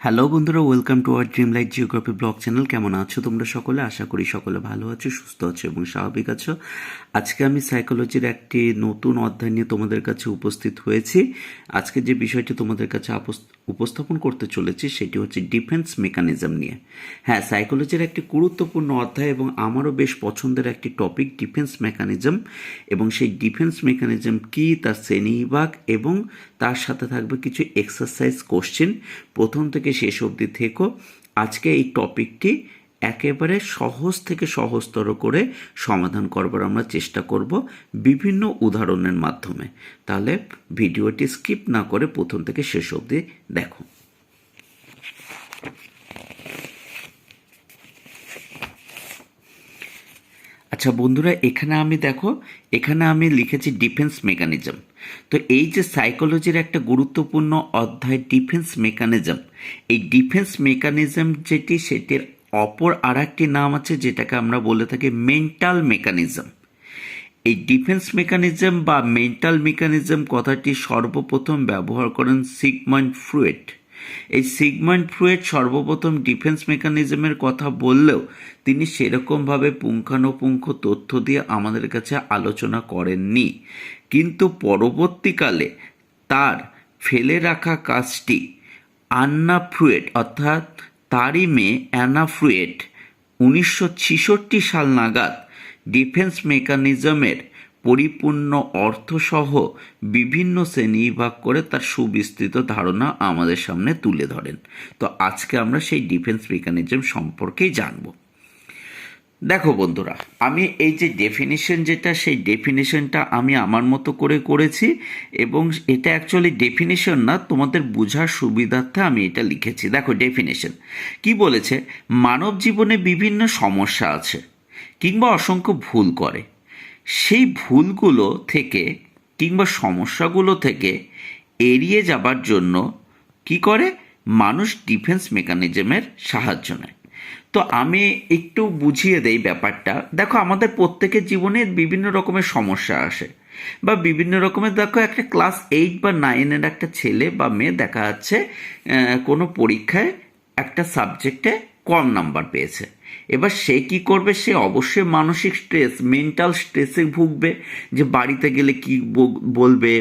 Hello বন্ধুরা, welcome to our dream light geography blog channel. কেমন আছো তোমরা সকলে? আশা করি সকলে ভালো আছো, সুস্থ আছো এবং স্বাভাবিক আছো। আজকে আমি সাইকোলজির একটি নতুন অধ্যায় নিয়ে তোমাদের কাছে উপস্থিত হয়েছি। আজকে যে বিষয়টি তোমাদের কাছে উপস্থাপন করতে চলেছি সেটি হচ্ছে ডিফেন্স মেকানিজম নিয়ে। হ্যাঁ, সাইকোলজির একটি গুরুত্বপূর্ণ অধ্যায় এবং আমারও বেশ পছন্দের একটি টপিক ডিফেন্স মেকানিজম। এবং সেই ডিফেন্স মেকানিজম কি, তার শ্রেণীবিভাগ এবং তার সাথে থাকবে কিছু এক্সারসাইজ কোশ্চেন। প্রথম থেকে শেষ অবধি থেকো। আজকে এই টপিকটি একেবারে সহজ থেকে সহজতর করে সমাধান করবার আমরা চেষ্টা করব বিভিন্ন উদাহরণের মাধ্যমে। তাহলে ভিডিওটি স্কিপ না করে প্রথম থেকে শেষ অবধি দেখো। আচ্ছা বন্ধুরা, এখানে আমি লিখেছি ডিফেন্স মেকানিজম। তো এই যে সাইকোলজির একটা গুরুত্বপূর্ণ অধ্যায় ডিফেন্স মেকানিজম, এই ডিফেন্স মেকানিজম সেটির অপর আর একটি নাম আছে যেটাকে আমরা বলে থাকি মেন্টাল মেকানিজম। এই ডিফেন্স মেকানিজম বা মেন্টাল মেকানিজম কথাটি সর্বপ্রথম ব্যবহার করেন সিগমন্ড ফ্রয়েড। এই সিগমন্ড ফ্রয়েড সর্বপ্রথম ডিফেন্স মেকানিজমের কথা বললেও তিনি সেরকমভাবে পুঙ্খানুপুঙ্খ তথ্য দিয়ে আমাদের কাছে আলোচনা করেননি, কিন্তু পরবর্তীকালে তার ফেলে রাখা কাজটি আন্না ফ্রয়েড অর্থাৎ তারই মেয়ে অ্যানা ফ্রয়েড 1966 সাল নাগাদ ডিফেন্স মেকানিজমের পরিপূর্ণ অর্থসহ বিভিন্ন শ্রেণীবিভাগ করে তার সুবিস্তৃত ধারণা আমাদের সামনে তুলে ধরেন। তো আজকে আমরা সেই ডিফেন্স মেকানিজম সম্পর্কেই জানব। দেখো বন্ধুরা, আমি এই যে ডেফিনিশন সেই ডেফিনিশনটা আমি আমার মতো করে করেছি এবং এটা অ্যাকচুয়ালি ডেফিনিশন না, তোমাদের বোঝার সুবিধার্থে আমি এটা লিখেছি। দেখো ডেফিনিশন কি বলেছে: মানব জীবনে বিভিন্ন সমস্যা আছে কিংবা অসংখ্য ভুল করে। সেই ভুলগুলো থেকে কিংবা সমস্যাগুলো থেকে এড়িয়ে যাবার জন্য কি করে মানুষ ডিফেন্স মেকানিজমের সাহায্য নেয়। তো আমি একটু বুঝিয়ে দেই ব্যাপারটা। দেখো, আমাদের প্রত্যেকের জীবনে বিভিন্ন রকমের সমস্যা আসে বা বিভিন্ন রকমের, দেখো একটা ক্লাস 8 বা 9-এর একটা ছেলে বা মেয়ে দেখা যাচ্ছে কোনো পরীক্ষায় একটা সাবজেক্টে কম নাম্বার পেয়েছে। এবার সে কি করবে? সে অবশ্যই মানসিক স্ট্রেস, মেন্টাল স্ট্রেসে ভুগবে যে বাড়িতে গেলে কি বলবে,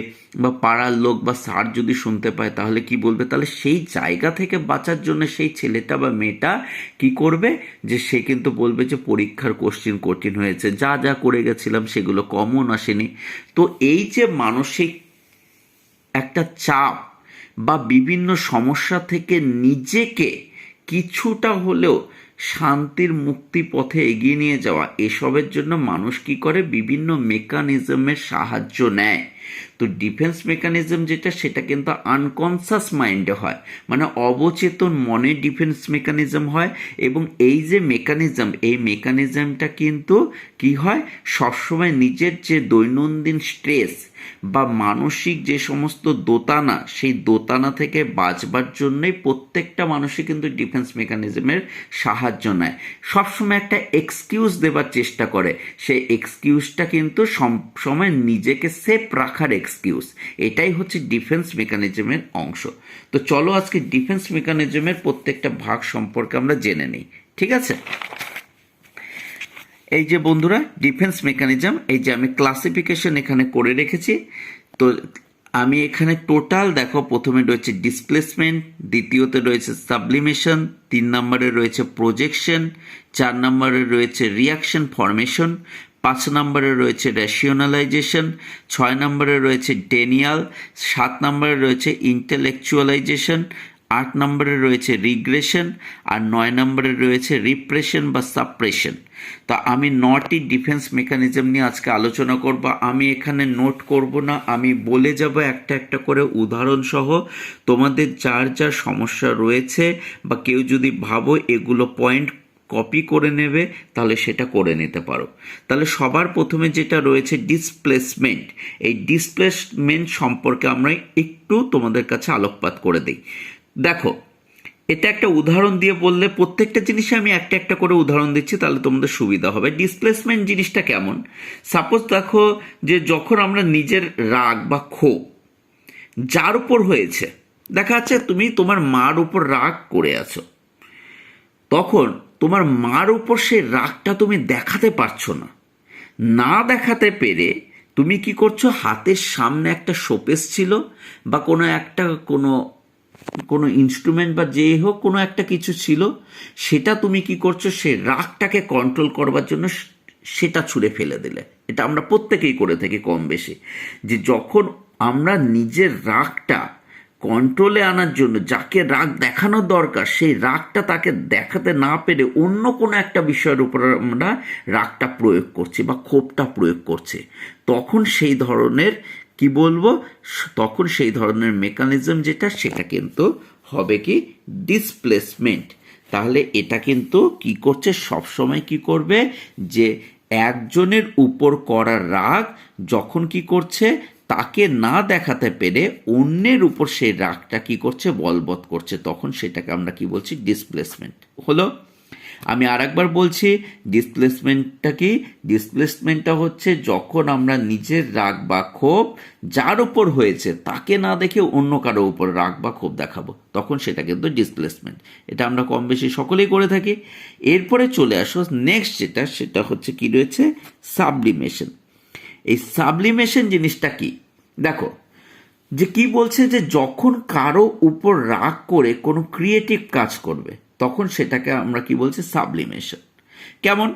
বা পাড়ার লোক বা স্যার যদি শুনতে পায় তাহলে কি বলবে। তাহলে সেই জায়গা থেকে বাঁচার জন্য সেই ছেলেটা বা মেয়েটা কি করবে, যে সে কিন্তু বলবে যে পরীক্ষার কোশ্চেন কঠিন হয়েছে, যা যা করে গেছিলাম সেগুলো কমন আসেনি। তো এই যে মানসিক একটা চাপ বা বিভিন্ন সমস্যা থেকে নিজেকে কিছুটা হলেও শান্তির মুক্তি পথে এগিয়ে নিয়ে যাওয়া, এসবের জন্য মানুষ কি করে বিভিন্ন মেকানিজমের সাহায্য নেয়। তো ডিফেন্স মেকানিজম সেটা কিন্তু আনকনসাস মাইন্ডে হয়, মানে অবচেতন মনে ডিফেন্স মেকানিজম হয়। এবং এই যে এই মেকানিজমটা কিন্তু কি হয়, সবসময় নিজের যে দৈনন্দিন স্ট্রেস বা মানসিক যে সমস্ত দোটানা, সেই দোটানা থেকে বাঁচবার জন্যই প্রত্যেকটা মানুষই কিন্তু ডিফেন্স মেকানিজমের সাহায্য নেয়। সবসময় একটা এক্সকিউজ দেবার চেষ্টা করে, সেই এক্সকিউজটা কিন্তু সবসময় নিজেকে সেফ রাখার এক্সকিউজ। এটাই হচ্ছে ডিফেন্স মেকানিজমের অংশ। তো চলো আজকে ডিফেন্স মেকানিজমের প্রত্যেকটা ভাগ সম্পর্কে আমরা জেনে নিই, ঠিক আছে? এই যে বন্ধুরা, ডিফেন্স মেকানিজম, এই যে আমি ক্লাসিফিকেশন এখানে করে রেখেছি। তো আমি এখানে টোটাল দেখো, প্রথমে রয়েছে ডিসপ্লেসমেন্ট, দ্বিতীয়তে রয়েছে সাবলিমেশন, 3 নম্বরে রয়েছে প্রজেকশন, 4 নম্বরে রয়েছে রিয়াকশন ফরমেশন, 5 নম্বরে রয়েছে রেশনালাইজেশন, 6 নম্বরে রয়েছে ডেনিয়াল, 7 নম্বরে রয়েছে ইন্টেলেকচুয়ালাইজেশন, 8 নম্বরে রয়েছে রিগ্রেশন, আর 9 নম্বরে রয়েছে রিপ্রেশন বা সাপ্রেশন। তো আমি 9টি ডিফেন্স মেকানিজম নিয়ে আজকে আলোচনা করব। আমি এখানে নোট করব না, আমি বলে যাব একটা একটা করে উদাহরণ সহ। তোমাদের যার যার সমস্যা রয়েছে বা কেউ যদি ভাবো এগুলো পয়েন্ট কপি করে নেবে, তাহলে সেটা করে নিতে পারো। তাহলে সবার প্রথমে যেটা রয়েছে ডিসপ্লেসমেন্ট। এই ডিসপ্লেসমেন্ট সম্পর্কে আমরা একটু তোমাদের কাছে আলোকপাত করে দিই। দেখো, এটা একটা উদাহরণ দিয়ে বললে, প্রত্যেকটা জিনিসে আমি একটা একটা করে উদাহরণ দিচ্ছি, তাহলে তোমাদের সুবিধা হবে। ডিসপ্লেসমেন্ট জিনিসটা কেমন? সাপোজ দেখো যে যখন আমরা নিজের রাগ বা ক্ষোভ যার উপর হয়েছে, দেখা যাচ্ছে তুমি তোমার মার উপর রাগ করে আছো, তখন তোমার মার উপর সেই রাগটা তুমি দেখাতে পারছো না, না দেখাতে পেরে তুমি কি করছো, হাতের সামনে একটা শোকেস ছিল বা কোনো কোনো ইনস্ট্রুমেন্ট বা যেই হোক কোনো একটা কিছু ছিল, সেটা তুমি কি করছো, সে রাগটাকে কন্ট্রোল করবার জন্য সেটা ছুঁড়ে ফেলে দিলে। এটা আমরা প্রত্যেকেই করে থাকি কম বেশি, যে যখন আমরা নিজের রাগটা কন্ট্রোলে আনার জন্য যাকে রাগ দেখানোর দরকার সেই রাগটা তাকে দেখাতে না পেরে অন্য কোনো একটা বিষয়ের উপর আমরা রাগটা প্রয়োগ করছি বা ক্ষোভটা প্রয়োগ করছি, তখন সেই ধরনের কি বলবো, তখন সেই ধরনের মেকানিজম যেটা সেটা কিন্তু হবে কি ডিসপ্লেসমেন্ট। তাহলে এটা কিন্তু কি করছে, সবসময় কি করবে, যে একজনের উপর করা রাগ যখন কি করছে, তাকে না দেখাতে পেরে অন্যের উপর সেই রাগটা কি করছে, বলবৎ করছে, তখন সেটাকে আমরা কি বলছি, ডিসপ্লেসমেন্ট হলো। আমি আরেকবার বলছি, ডিসপ্লেসমেন্টটা কি, ডিসপ্লেসমেন্টটা হচ্ছে যখন আমরা নিজের রাগ বা ক্ষোভ যার উপর হয়েছে তাকে না দেখে অন্য কারো উপর রাগ বা ক্ষোভ দেখাবো, তখন সেটা কিন্তু ডিসপ্লেসমেন্ট। এটা আমরা কম বেশি সকলেই করে থাকি। এরপরে চলে আসো নেক্সট যেটা, সেটা হচ্ছে কি রয়েছে, সাবলিমেশন। এই সাবলিমেশন জিনিসটা কি, দেখো যে কি বলছে, যে যখন কারো উপর রাগ করে কোনো ক্রিয়েটিভ কাজ করবে তখন সেটাকে আমরা কি বলছি, সাবলিমেশন। কেমন,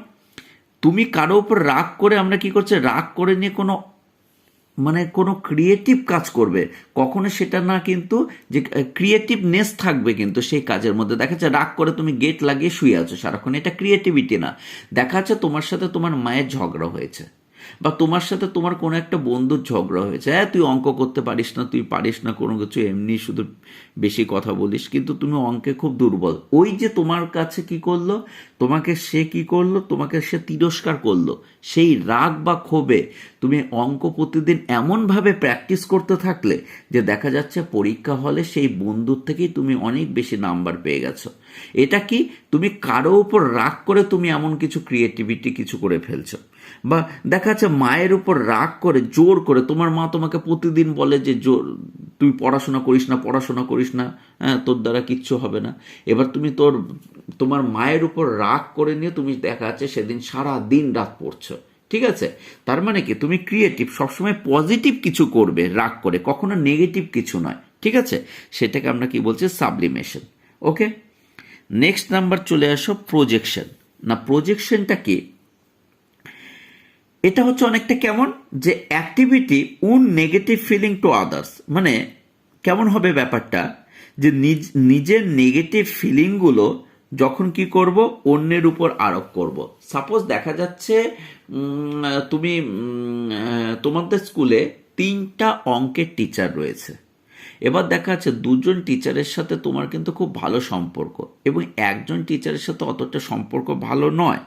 তুমি কারো উপর রাগ করে, আমরা কি করছে, রাগ করে নিয়ে কোনো কোনো ক্রিয়েটিভ কাজ করবে, কখনো সেটা না কিন্তু যে ক্রিয়েটিভনেস থাকবে কিন্তু সেই কাজের মধ্যে। দেখা যাচ্ছে রাগ করে তুমি গেট লাগিয়ে শুয়ে আছো সারাক্ষণ, এটা ক্রিয়েটিভিটি না। দেখা যাচ্ছে তোমার সাথে তোমার মায়ের ঝগড়া হয়েছে, বা তোমার সাথে তোমার কোনো একটা বন্ধুর ঝগড়া হয়েছে, হ্যাঁ তুই অঙ্ক করতে পারিস না, তুই পারিস না কোনো কিছু, এমনি শুধু বেশি কথা বলিস, কিন্তু তুমি অঙ্কে খুব দুর্বল। ওই যে তোমার কাছে কি করলো, তোমাকে সে কি করলো, তোমাকে সে তিরস্কার করলো, সেই রাগ বা ক্ষোভে তুমি অঙ্ক প্রতিদিন এমনভাবে প্র্যাকটিস করতে থাকলে যে দেখা যাচ্ছে পরীক্ষা হলে সেই বন্ধুর থেকেই তুমি অনেক বেশি নাম্বার পেয়ে গেছো। এটা কি, তুমি কারো উপর রাগ করে তুমি এমন কিছু ক্রিয়েটিভিটি কিছু করে ফেলছো। বা দেখা যাচ্ছে মায়ের উপর রাগ করে জোর করে, তোমার মা তোমাকে প্রতিদিন বলে যে জোর তুই পড়াশোনা করিস না, পড়াশোনা করিস না, হ্যাঁ তোর দ্বারা কিচ্ছু হবে না। এবার তুমি তোমার মায়ের উপর রাগ করে নিয়ে তুমি দেখা যাচ্ছে সেদিন সারা দিন রাত পড়ছো, ঠিক আছে। তার মানে কি, তুমি ক্রিয়েটিভ, সবসময় পজিটিভ কিছু করবে রাগ করে, কখনো নেগেটিভ কিছু নয়, ঠিক আছে। সেটাকে আমরা কি বলছি, সাবলিমেশন। ওকে, নেক্সট নাম্বার চলে আসো প্রজেকশন। না, প্রজেকশনটা কি, এটা হচ্ছে অনেকটা কেমন, যে অ্যাক্টিভিটি উন নেগেটিভ ফিলিং টু আদার্স। মানে কেমন হবে ব্যাপারটা, যে নিজের নেগেটিভ ফিলিংগুলো যখন কি করব, অন্যের উপর আরোপ করব। সাপোজ দেখা যাচ্ছে তুমি তোমাদের স্কুলে 3টা অঙ্কের টিচার রয়েছে। এবার দেখা যাচ্ছে 2জন টিচারের সাথে তোমার কিন্তু খুব ভালো সম্পর্ক, এবং একজন টিচারের সাথে অতটা সম্পর্ক ভালো নয়,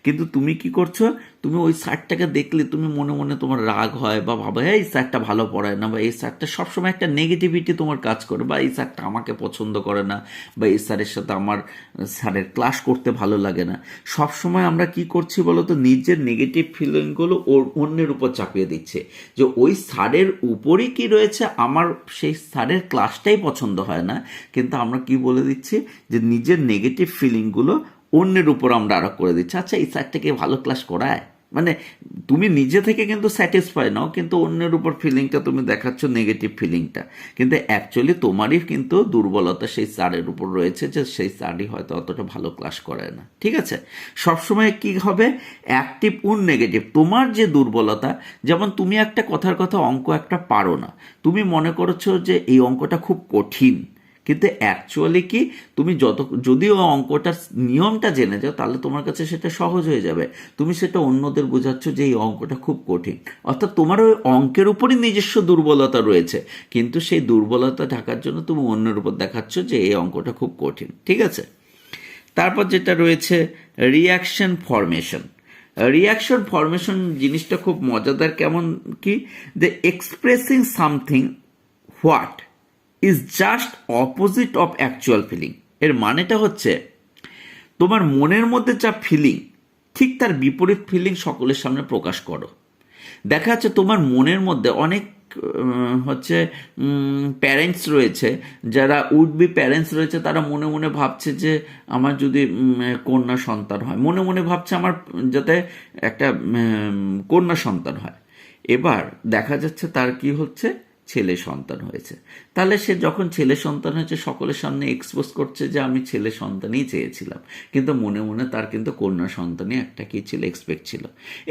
কিন্তু তুমি কি করছো, তুমি ওই স্যারটাকে দেখলে তুমি মনে মনে তোমার রাগ হয়, বা ভাবো এই স্যারটা ভালো পড়ায় না, বা এই স্যারটা সবসময় একটা নেগেটিভিটি তোমার কাজ করে, বা এই স্যারটা আমাকে পছন্দ করে না, বা এই স্যারের সাথে আমার স্যারের ক্লাস করতে ভালো লাগে না। সবসময় আমরা কি করছি বলো তো, নিজের নেগেটিভ ফিলিংগুলো অন্যের উপর চাপিয়ে দিচ্ছে, যে ওই স্যারের উপরই কি রয়েছে, আমার সেই স্যারের ক্লাসটাই পছন্দ হয় না, কিন্তু আমরা কি বলে দিচ্ছি, যে নিজের নেগেটিভ ফিলিংগুলো অন্যের উপর আমরা আরোপ করে দিচ্ছি। আচ্ছা এই স্যারটাকে ভালো ক্লাস করায়, মানে তুমি নিজে থেকে কিন্তু স্যাটিসফাই নাও, কিন্তু অন্যের উপর ফিলিংটা তুমি দেখাচ্ছ, নেগেটিভ ফিলিংটা, কিন্তু অ্যাকচুয়ালি তোমারই কিন্তু দুর্বলতা সেই স্যারের উপর রয়েছে, যে সেই স্যারই হয়তো অতটা ভালো ক্লাস করায় না, ঠিক আছে। সবসময় কি হবে, অ্যাক্টিভ উন নেগেটিভ, তোমার যে দুর্বলতা, যেমন তুমি একটা কথার কথা অঙ্ক একটা পারো না, তুমি মনে করছো যে এই অঙ্কটা খুব কঠিন, কিন্তু অ্যাকচুয়ালি কি, তুমি যদিও অঙ্কটার নিয়মটা জেনে যাও তাহলে তোমার কাছে সেটা সহজ হয়ে যাবে, তুমি সেটা অন্যদের বোঝাচ্ছ যে এই অঙ্কটা খুব কঠিন। অর্থাৎ তোমার ওই অঙ্কের উপরই নিজস্ব দুর্বলতা রয়েছে, কিন্তু সেই দুর্বলতা ঢাকার জন্য তুমি অন্যের উপর দেখাচ্ছ যে এই অঙ্কটা খুব কঠিন, ঠিক আছে। তারপর যেটা রয়েছে রিয়াকশন ফরমেশন। রিয়াকশন ফরমেশন জিনিসটা খুব মজাদার। কেমন কি, the expressing something what is just opposite of actual feeling. এর মানেটা হচ্ছে তোমার মনের মধ্যে যা ফিলিং, ঠিক তার বিপরীত ফিলিং সকলের সামনে প্রকাশ করো। দেখা যাচ্ছে তোমার মনের মধ্যে অনেক হচ্ছে প্যারেন্টস রয়েছে, যারা উড বি প্যারেন্টস রয়েছে, তারা মনে মনে ভাবছে যে আমার যদি কন্যা সন্তান হয়, মনে মনে ভাবছে আমার যাতে একটা কন্যা সন্তান হয়। এবার দেখা যাচ্ছে তার কি হচ্ছে, ছেলে সন্তান হয়েছে। তাহলে সে যখন ছেলে সন্তান হয়েছে সকলের সামনে এক্সপোজ করছে যে আমি ছেলে সন্তানই চেয়েছিলাম, কিন্তু মনে মনে তার কিন্তু কন্যা সন্তানই একটা কি ছিল, এক্সপেক্ট ছিল।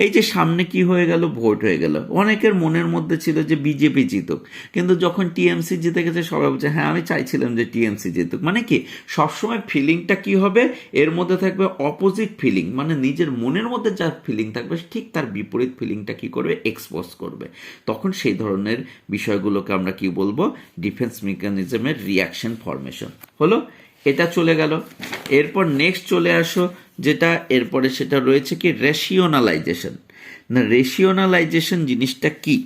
এই যে সামনে কি হয়ে গেল, ভোট হয়ে গেল, অনেকের মনের মধ্যে ছিল যে বিজেপি জিতুক, কিন্তু যখন টিএমসি জিতে গেছে সবাই বলছে হ্যাঁ আমি চাইছিলাম যে টিএমসি জিতুক। মানে কি সবসময় ফিলিংটা কি হবে, এর মধ্যে থাকবে অপোজিট ফিলিং, মানে নিজের মনের মধ্যে যা ফিলিং থাকবে ঠিক তার বিপরীত ফিলিংটা কি করবে, এক্সপোজ করবে। তখন সেই ধরনের বিষয়গুলোকে আমরা কি বলবো, ডিফেন্স মেকানিজমের রিয়াকশন ফরমেশন হলো। এটা চলে গেল। এরপর নেক্সট চলে আসো যেটা এরপরে, সেটা রয়েছে কি রেশিওনালাইজেশন। না, রেশিওনালাইজেশন জিনিসটা কি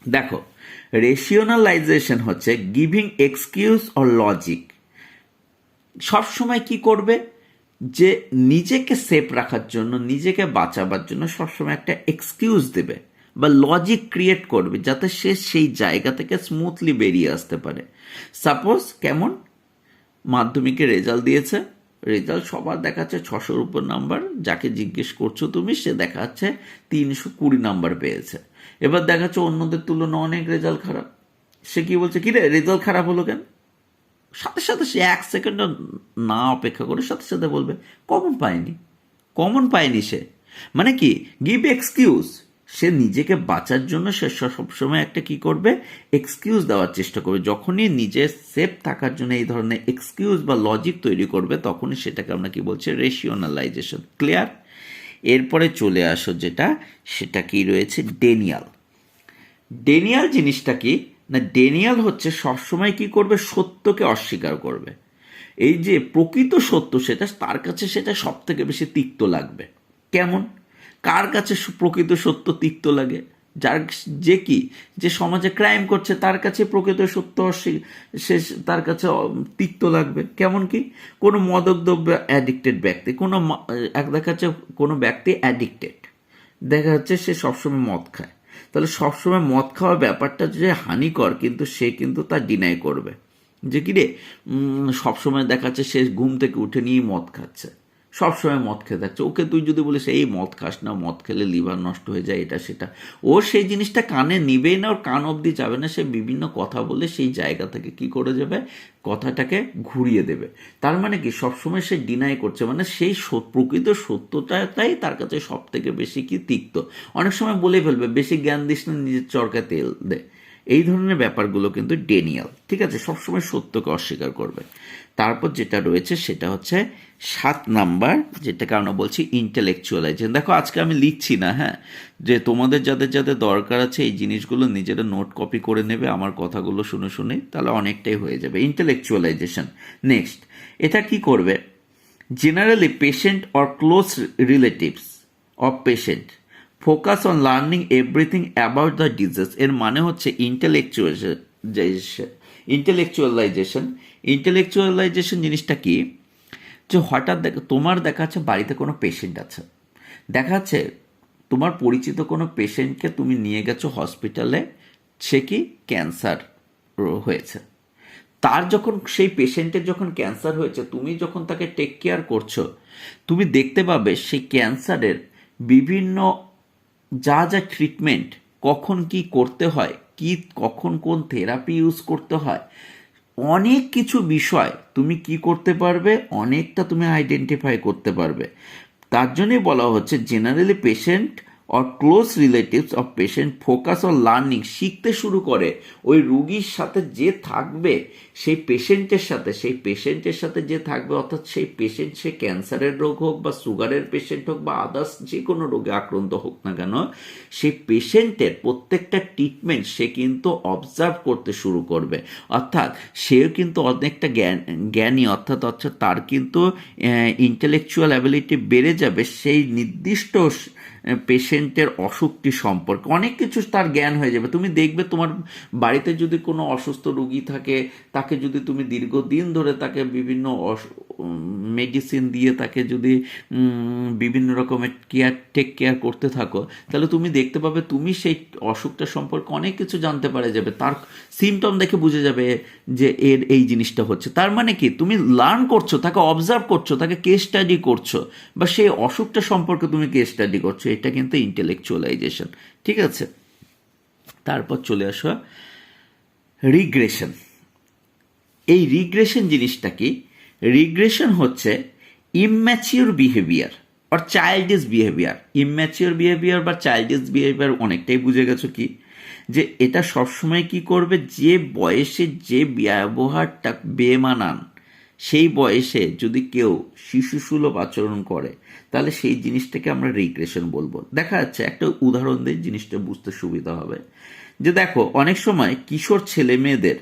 দেখো, রেশিওনালাইজেশন হচ্ছে গিভিং এক্সকিউজ অর লজিক। সবসময় কি করবে, যে নিজেকে সেফ রাখার জন্য, নিজেকে বাঁচাবার জন্য সবসময় একটা এক্সকিউজ দেবে বা লজিক ক্রিয়েট করবে যাতে সে সেই জায়গা থেকে স্মুথলি বেরিয়ে আসতে পারে। সাপোজ কেমন, মাধ্যমিকে রেজাল্ট দিয়েছে, রেজাল্ট সবার দেখাচ্ছে 600-র উপর নাম্বার, যাকে জিজ্ঞেস করছো তুমি সে দেখাচ্ছে 320 নাম্বার পেয়েছে। এবার দেখাচ্ছে অন্যদের তুলনায় অনেক রেজাল্ট খারাপ। সে কি বলছে, কি রে রেজাল্ট খারাপ হলো কেন? সাথে সাথে সে 1 সেকেন্ড না অপেক্ষা করে সাথে সাথে বলবে কমন পায়নি, কমন পায়নি সে। মানে কি গিভ এক্সকিউজ, সে নিজেকে বাঁচার জন্য সে সবসময় একটা কি করবে, এক্সকিউজ দেওয়ার চেষ্টা করবে। যখনই নিজে সেফ থাকার জন্য এই ধরনের এক্সকিউজ বা লজিক তৈরি করবে তখনই সেটাকে আমরা কি বলছি, রেশিওনালাইজেশন। ক্লিয়ার? এরপরে চলে আসো যেটা, সেটা কি রয়েছে, ডেনিয়াল। ডেনিয়াল জিনিসটা কি না, ডেনিয়াল হচ্ছে সবসময় কি করবে, সত্যকে অস্বীকার করবে। এই যে প্রকৃত সত্য সেটা তার কাছে সেটা সব থেকে বেশি তিক্ত লাগবে। কেমন, কার কাছে প্রকৃত সত্য তিক্ত লাগে? যার যে কি যে সমাজে ক্রাইম করছে তার কাছে প্রকৃত সত্য সে তার কাছে তিক্ত লাগবে। কেমন কি, কোনো মাদক দ্রব্য অ্যাডিক্টেড ব্যক্তি, কোনো দেখা যাচ্ছে কোনো ব্যক্তি অ্যাডিক্টেড, দেখা যাচ্ছে সে সবসময় মদ খায়, তাহলে সবসময় মদ খাওয়ার ব্যাপারটা যে হানিকর কিন্তু সে কিন্তু তা ডিনাই করবে। যে কি রে সবসময় দেখাচ্ছে সে ঘুম থেকে উঠে নিয়েই মদ খাচ্ছে, সবসময় মদ খেয়ে থাকছে। ওকে তুই যদি বলিস এই মদ খাস না, মদ খেলে লিভার নষ্ট হয়ে যায়, এটা সেটা, ও সেই জিনিসটা কানে নিবেই না, ওর কান অবধি যাবে না। সে বিভিন্ন কথা বলে সেই জায়গা থেকে কি করে যাবে, কথাটাকে ঘুরিয়ে দেবে। তার মানে কি সবসময় সে ডিনাই করছে, মানে সেই প্রকৃত সত্যটাই তার কাছে সব থেকে বেশি কি তিক্ত। অনেক সময় বলে ফেলবে বেশি জ্ঞান দিস না, নিজের চরকায় তেল দে। এই ধরনের ব্যাপারগুলো কিন্তু ডেনিয়াল। ঠিক আছে, সবসময় সত্যকে অস্বীকার করবে। তারপর যেটা রয়েছে সেটা হচ্ছে 7 নাম্বার, যেটাকে আমরা বলছি ইন্টেলেকচুয়ালাইজেশন। দেখো আজকে আমি লিখছি না, হ্যাঁ, যে তোমাদের যাদের যাদের দরকার আছে এই জিনিসগুলো নিজেরা নোট কপি করে নেবে আমার কথাগুলো শুনে শুনে, তাহলে অনেকটাই হয়ে যাবে। ইন্টেলেকচুয়ালাইজেশন নেক্সট, এটা কি করবে, generally patient or close relatives of patient focus on learning everything about the disease. এর মানে হচ্ছে ইন্টেলেকচুয়ালাইজেশন জিনিসটা কি, যে হঠাৎ তোমার দেখা যাচ্ছে বাড়িতে কোনো পেশেন্ট আছে, দেখা যাচ্ছে তোমার পরিচিত কোনো পেশেন্টকে তুমি নিয়ে গেছো হসপিটালে, সে কি ক্যান্সার হয়েছে। তার যখন সেই পেশেন্টের যখন ক্যান্সার হয়েছে, তুমি যখন তাকে টেক কেয়ার করছো, তুমি দেখতে পাবে সেই ক্যান্সারের বিভিন্ন যা যা ট্রিটমেন্ট, কখন কি করতে হয়, কি কখন কোন থেরাপি ইউজ করতে হয়, অনেক কিছু বিষয় তুমি কি করতে পারবে, অনেকটা তুমি আইডেন্টিফাই করতে পারবে। তার জন্যই বলা হচ্ছে generally patient or close relatives of patient focus on learning, শিখতে শুরু করে ওই রুগীর সাথে যে থাকবে, সেই পেশেন্টের সাথে যে থাকবে, অর্থাৎ সেই পেশেন্ট সে ক্যান্সারের রোগ হোক বা সুগারের পেশেন্ট হোক বা আদার্স যে কোনো রোগে আক্রান্ত হোক না কেন, সেই পেশেন্টের প্রত্যেকটা ট্রিটমেন্ট সে কিন্তু অবজার্ভ করতে শুরু করবে। অর্থাৎ সেও কিন্তু অনেকটা জ্ঞানী, অর্থাৎ তার কিন্তু ইন্টেলেকচুয়াল অ্যাবিলিটি বেড়ে যাবে সেই নির্দিষ্ট পেশেন্টের অসুখটি সম্পর্কে অনেক কিছু তার জ্ঞান হয়ে যাবে। তুমি দেখবে তোমার বাড়িতে যদি কোনো অসুস্থ রোগী থাকে, তাকে যদি তুমি দীর্ঘদিন ধরে তাকে বিভিন্ন মেডিসিন দিয়ে তাকে যদি বিভিন্ন রকমের টেক কেয়ার করতে থাকো, তাহলে তুমি দেখতে পাবে তুমি সেই অসুখটা সম্পর্কে অনেক কিছু জানতে পারে যাবে। তার সিমটম দেখে বুঝে যাবে যে এর এই জিনিসটা হচ্ছে। তার মানে কি, তুমি লার্ন করছো, তাকে অবজার্ভ করছো, তাকে কেস স্টাডি করছো, বা সেই অসুখটা সম্পর্কে তুমি কেস স্টাডি করছো। এটা কিন্তু ইন্টেলেকচুয়ালাইজেশন। ঠিক আছে, তারপর চলে আসো রিগ্রেশন। এই রিগ্রেশন জিনিসটা কি? রিগ্রেশন হচ্ছে ইম্যাচিওর বিহেভিয়ার আর চাইল্ডিশ বিহেভিয়ার। ইম্যাচিওর বিহেভিয়ার বা চাইল্ডিশ বিহেভিয়ার অনেকটাই বুঝে গেছো কি, যে এটা সবসময় কি করবে, যে বয়সে যে ব্যবহারটা বেমানান, সেই বয়সে যদি কেউ শিশুসুলভ আচরণ করে, তাহলে সেই জিনিসটাকে আমরা রিগ্রেশন বলবো। দেখা যাচ্ছে, একটা উদাহরণ দিয়ে জিনিসটা বুঝতে সুবিধা হবে, যে দেখো অনেক সময় কিশোর ছেলে মেয়েদের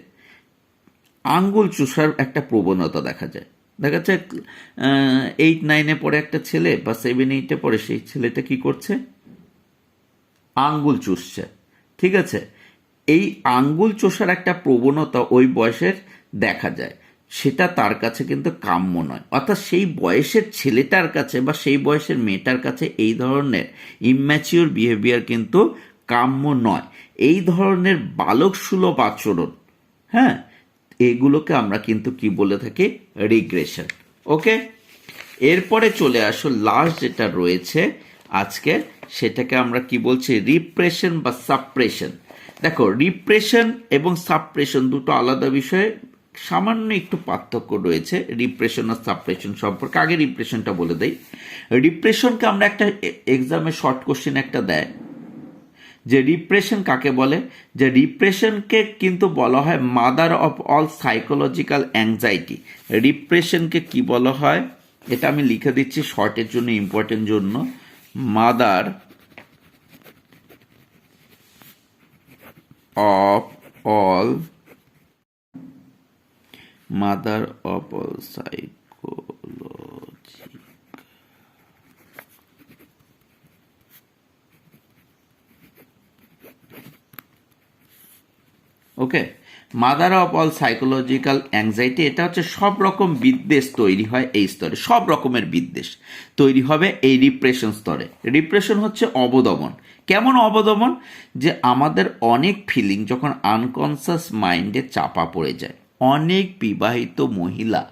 আঙ্গুল চুষার একটা প্রবণতা দেখা যায়। দেখা যাচ্ছে 8-9-এ পড়ে একটা ছেলে বা 7-8-এ পড়ে, সেই ছেলেটা কি করছে, আঙ্গুল চুষছে। ঠিক আছে, এই আঙ্গুল চোষার একটা প্রবণতা ওই বয়সের দেখা যায়, সেটা তার কাছে কিন্তু কাম্য নয়। অর্থাৎ সেই বয়সের ছেলেটার কাছে বা সেই বয়সের মেয়েটার কাছে এই ধরনের ইম্যাচিওর বিহেভিয়ার কিন্তু কাম্য নয়। এই ধরনের বালক সুলভ আচরণ, হ্যাঁ, এগুলোকে আমরা কিন্তু কি বলে থাকি, রিগ্রেশন। ওকে, এরপরে চলে আসো লাস্ট যেটা রয়েছে আজকের, সেটাকে আমরা কি বলছি, রিপ্রেশন বা সাপ্রেশন। দেখো, রিপ্রেশন এবং সাপ্রেশন দুটো আলাদা বিষয়ে সামান্য একটু পার্থক্য রয়েছে রিপ্রেশন আর সাপ্রেশন সম্পর্কে। আগে রিপ্রেশনটা বলে দেই। রিপ্রেশনকে আমরা একটা এক্সামে শর্ট কোশ্চেন একটা দেয়, যে রিপ্রেশন কাকে বলে, যে রিপ্রেশনকে কিন্তু বলা হয় mother of all psychological anxiety. রিপ্রেশনকে কি বলা হয়, এটা আমি লিখে দিচ্ছি শর্টের জন্য, ইম্পর্টেন্ট জন্য, mother of all psychology. Okay, mother of all psychological anxiety, এটা হচ্ছে সব রকম বিদ্বেষ তৈরি হয় এই স্তরে, সব রকমের বিদ্বেষ তৈরি হবে এই রিপ্রেশন স্তরে। রিপ্রেশন হচ্ছে অবদমন। কেমন অবদমন? যে আমাদের অনেক ফিলিং যখন আনকনসিয়াস মাইন্ডে চাপা পড়ে যায়। অনেক বিবাহিত মহিলা,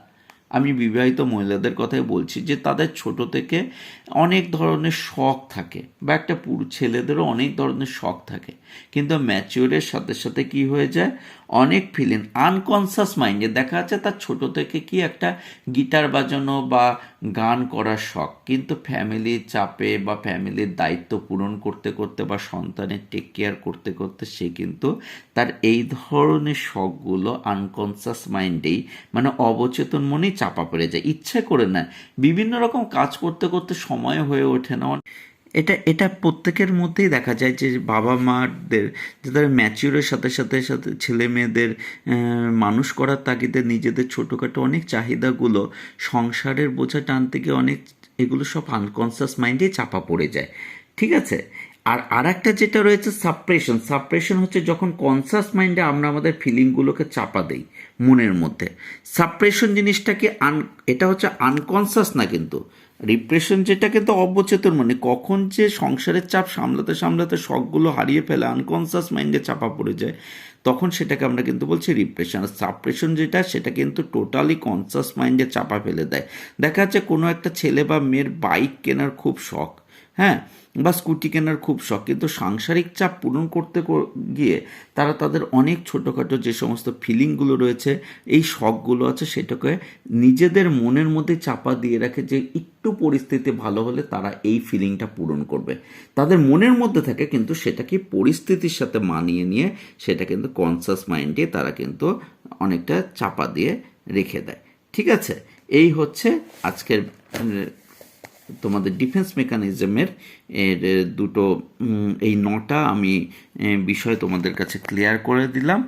আমি বিবাহিত মহিলাদের কথাই বলছি, যে তাদের ছোট থেকে অনেক ধরনের শখ থাকে, বা একটা পুরো ছেলেদেরও অনেক ধরনের শখ থাকে, কিন্তু ম্যাচিওরের সাথে সাথে কি হয়ে যায়, অনেক ফিলিং আনকনসিয়াস মাইন্ডে দেখা যাচ্ছে তার ছোট থেকে কি একটা গিটার বাজানো বা গান করার শখ, কিন্তু ফ্যামিলির চাপে বা ফ্যামিলির দায়িত্ব পূরণ করতে করতে বা সন্তানের টেক কেয়ার করতে করতে সে কিন্তু তার এই ধরনের শখগুলো আনকনসিয়াস মাইন্ডেই, মানে অবচেতন মনেই চাপা পড়ে যায়, ইচ্ছে করে না, বিভিন্ন রকম কাজ করতে করতে সময় হয়ে ওঠে না। এটা এটা প্রত্যেকের মধ্যেই দেখা যায়, যে বাবা মাদের যাদের ম্যাচিওরের সাথে সাথে সাথে ছেলে মেয়েদের মানুষ করার তাগিদে নিজেদের ছোটোখাটো অনেক চাহিদাগুলো সংসারের বোঝা টানতে গিয়ে অনেক, এগুলো সব আনকনসিয়াস মাইন্ডে চাপা পড়ে যায়। ঠিক আছে, আর একটা যেটা রয়েছে সাপ্রেশন। সাপ্রেশন হচ্ছে যখন কনসিয়াস মাইন্ডে আমরা আমাদের ফিলিংগুলোকে চাপা দেই মনের মধ্যে। সাপ্রেশন জিনিসটাকে এটা হচ্ছে আনকনসিয়াস না, কিন্তু রিপ্রেশন যেটা কিন্তু অবচেতন, মানে কখন যে সংসারের চাপ সামলাতে সামলাতে শখগুলো হারিয়ে ফেলে আনকনসিয়াস মাইন্ডে চাপা পড়ে যায়, তখন সেটাকে আমরা কিন্তু বলছি রিপ্রেশন। আর সাপ্রেশন যেটা, সেটা কিন্তু টোটালি কনসিয়াস মাইন্ডে চাপা ফেলে দেয়। দেখা যাচ্ছে কোনো একটা ছেলে বা মেয়ের বাইক কেনার খুব শখ, হ্যাঁ, বা স্কুটি কেনার খুব শখ, কিন্তু সাংসারিক চাপ পূরণ করতে গিয়ে তারা তাদের অনেক ছোটোখাটো যে সমস্ত ফিলিংগুলো রয়েছে, এই শখগুলো আছে, সেটাকে নিজেদের মনের মধ্যে চাপা দিয়ে রাখে, যে একটু পরিস্থিতি ভালো হলে তারা এই ফিলিংটা পূরণ করবে। তাদের মনের মধ্যে থাকে, কিন্তু সেটাকে পরিস্থিতির সাথে মানিয়ে নিয়ে সেটা কিন্তু কনসিয়াস মাইন্ডে তারা কিন্তু অনেকটা চাপা দিয়ে রেখে দেয়। ঠিক আছে, এই হচ্ছে আজকের তোমাদের ডিফেন্স মেকানিজমের দুটো, এই 9টা আমি বিষয় তোমাদের কাছে ক্লিয়ার করে দিলাম।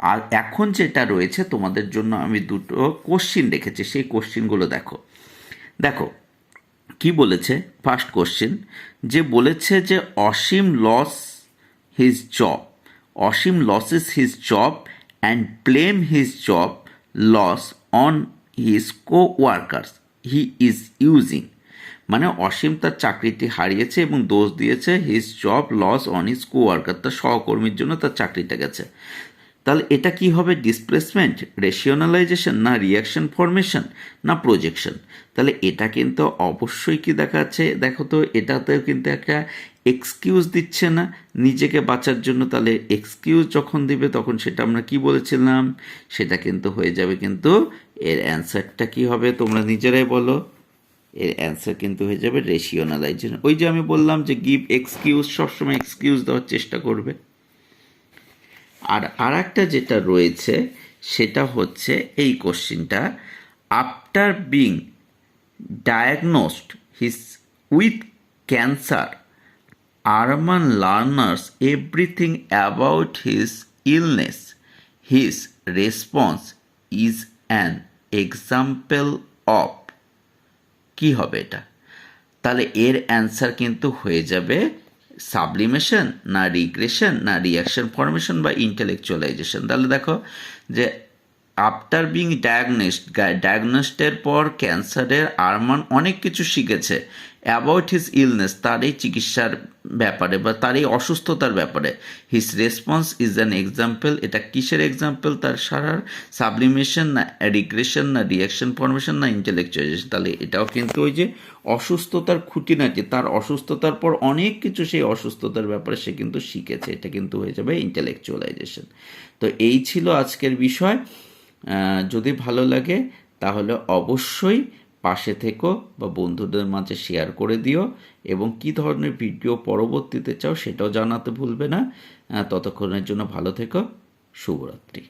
আর এখন যেটা রয়েছে তোমাদের জন্য আমি দুটো কোশ্চিন রেখেছি, সেই কোশ্চিনগুলো দেখো। কি বলেছে ফার্স্ট কোশ্চেন, যে বলেছে যে Asim loss his job, Asim loses his job and blame his job loss on his coworkers he is using. মানে অসীম তার চাকরিটি হারিয়েছে এবং দোষ দিয়েছে his job loss on his coworker, তার সহকর্মীর জন্য তার চাকরিটা গেছে। তাহলে এটা কি হবে, ডিসপ্লেসমেন্ট, রেশনালাইজেশন, না রিয়াকশন ফরমেশন, না প্রজেকশন? তাহলে এটা কিন্তু অবশ্যই কি দেখাচ্ছে, দেখো তো এটাতেও কিন্তু একটা এক্সকিউজ দিচ্ছে না নিজেকে বাঁচার জন্য। তাহলে এক্সকিউজ যখন দিবে তখন সেটা আমরা কি বলেছিলাম, সেটা কিন্তু হয়ে যাবে, কিন্তু এর অ্যান্সারটা কি হবে তোমরা নিজেরাই বলো। এর অ্যান্সার কিন্তু হয়ে যাবে রেশিওনালাইজেশন। ওই যে আমি বললাম যে গিভ এক্সকিউজ, সবসময় এক্সকিউজ দেওয়ার চেষ্টা করবে। আর একটা যেটা রয়েছে সেটা হচ্ছে এই কোশ্চিনটা, after being diagnosed his with cancer Arman learners everything about his illness, his response is an example of. কি হবে এটা? তাহলে এর অ্যান্সার কিন্তু হয়ে যাবে সাবলিমেশন, না রিগ্রেশন, না রিয়াকশন ফরমেশন, বা ইন্টেলেকচুয়ালাইজেশন। তাহলে দেখো যে আফটার বিং ডায়াগনোস্টের পর ক্যান্সারের আরমান অনেক কিছু শিখেছে অ্যাবাউট হিজ ইলনেস, তার এই চিকিৎসার ব্যাপারে বা তার এই অসুস্থতার ব্যাপারে। His response is an example, এটা কিসের এক্সাম্পল? তার সারার সাবলিমেশন, না রিগ্রেশন, না রিয়াকশন ফরমেশন, না ইন্টেলেকচুয়ালাইজেশন। তাহলে এটাও কিন্তু ওই যে অসুস্থতার খুঁটিনাটি, তার অসুস্থতার পর অনেক কিছু সেই অসুস্থতার ব্যাপারে সে কিন্তু শিখেছে, এটা কিন্তু হয়ে যাবে ইন্টেলেকচুয়ালাইজেশন। তো এই ছিল আজকের বিষয়। যদি ভালো লাগে তাহলে অবশ্যই পাশে থেকো বা বন্ধুদের মাঝে শেয়ার করে দিও, এবং কি ধরনের ভিডিও পরবর্তীতে চাও সেটাও জানাতে ভুলবে না। ততক্ষণের জন্য ভালো থেকো, শুভরাত্রি।